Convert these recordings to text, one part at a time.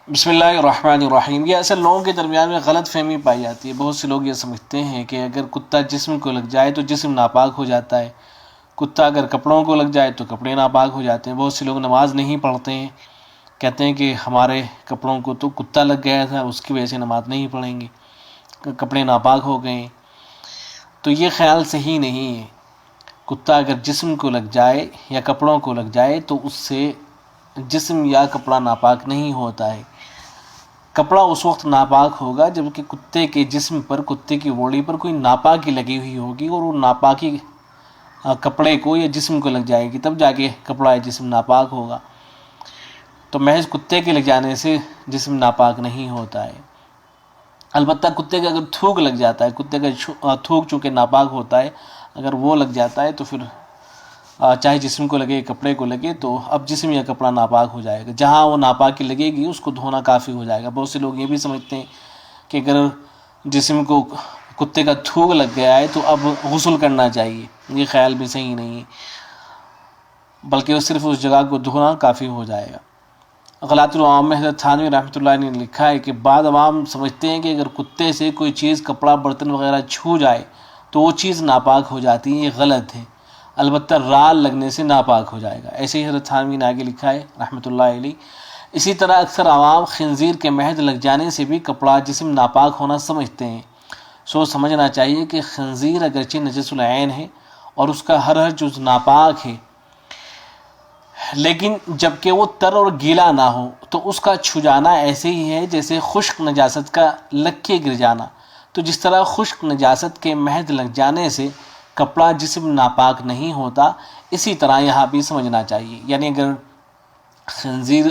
بسم اللہ الرحمن الرحیم۔ یہ اصل لوگوں کے درمیان میں غلط فہمی پائی جاتی ہے۔ بہت سے لوگ یہ سمجھتے ہیں کہ اگر کتا جسم کو لگ جائے تو جسم ناپاک ہو جاتا ہے، کتا اگر کپڑوں کو لگ جائے تو کپڑے ناپاک ہو جاتے ہیں۔ بہت سے لوگ نماز نہیں پڑھتے ہیں، کہتے ہیں کہ ہمارے کپڑوں کو تو کتا لگ گیا تھا، اس کی وجہ سے نماز نہیں پڑھیں گے، کپڑے ناپاک ہو گئے ہیں۔ تو یہ خیال صحیح نہیں ہے۔ کتا اگر جسم کو لگ جائے یا کپڑوں کو لگ جائے تو اس سے جسم یا کپڑا ناپاک نہیں ہوتا ہے۔ کپڑا اس وقت ناپاک ہوگا جبکہ کتے کے جسم پر، کتے کی باڈی پر کوئی ناپاکی لگی ہوئی ہوگی، اور وہ ناپاکی کپڑے کو یا جسم کو لگ جائے گی، تب جا کے کپڑا یا جسم ناپاک ہوگا۔ تو محض کتے کے لگ جانے سے جسم ناپاک نہیں ہوتا ہے۔ البتہ کتے کا اگر تھوک لگ جاتا ہے، کتے کا تھوک چونکہ ناپاک ہوتا ہے، اگر وہ لگ جاتا ہے تو پھر چاہے جسم کو لگے کپڑے کو لگے تو اب جسم یا کپڑا ناپاک ہو جائے گا۔ جہاں وہ ناپاکی لگے گی اس کو دھونا کافی ہو جائے گا۔ بہت سے لوگ یہ بھی سمجھتے ہیں کہ اگر جسم کو کتے کا تھوک لگ گیا ہے تو اب غسل کرنا چاہیے۔ یہ خیال بھی صحیح نہیں ہے، بلکہ صرف اس جگہ کو دھونا کافی ہو جائے گا۔ غلاۃ العوام میں حضرت تھانوی رحمۃ اللہ نے لکھا ہے کہ بعض عوام سمجھتے ہیں کہ اگر کتے سے کوئی چیز، کپڑا، برتن وغیرہ چھو جائے تو وہ چیز ناپاک ہو جاتی ہے۔ یہ غلط ہے، البتہ رال لگنے سے ناپاک ہو جائے گا۔ ایسے ہی حضرت تھانوی نے آگے لکھا ہے رحمۃ اللہ علیہ۔ اسی طرح اکثر عوام خنزیر کے محض لگ جانے سے بھی کپڑا، جسم ناپاک ہونا سمجھتے ہیں۔ سمجھنا چاہیے کہ خنزیر اگرچہ نجس العین ہے اور اس کا ہر جز ناپاک ہے، لیکن جبکہ وہ تر اور گیلا نہ ہو تو اس کا چھو جانا ایسے ہی ہے جیسے خشک نجاست کا لگ کے گر جانا۔ تو جس طرح خشک نجاست کے محض لگ جانے سے کپڑا، جسم ناپاک نہیں ہوتا، اسی طرح یہاں بھی سمجھنا چاہیے۔ یعنی اگر خنزیر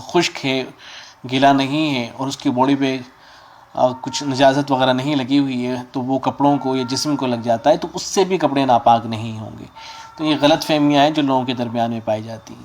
خشک ہے، گیلا نہیں ہے اور اس کی باڈی پہ کچھ نجاست وغیرہ نہیں لگی ہوئی ہے تو وہ کپڑوں کو یا جسم کو لگ جاتا ہے تو اس سے بھی کپڑے ناپاک نہیں ہوں گے۔ تو یہ غلط فہمیاں ہیں جو لوگوں کے درمیان میں پائی جاتی ہیں۔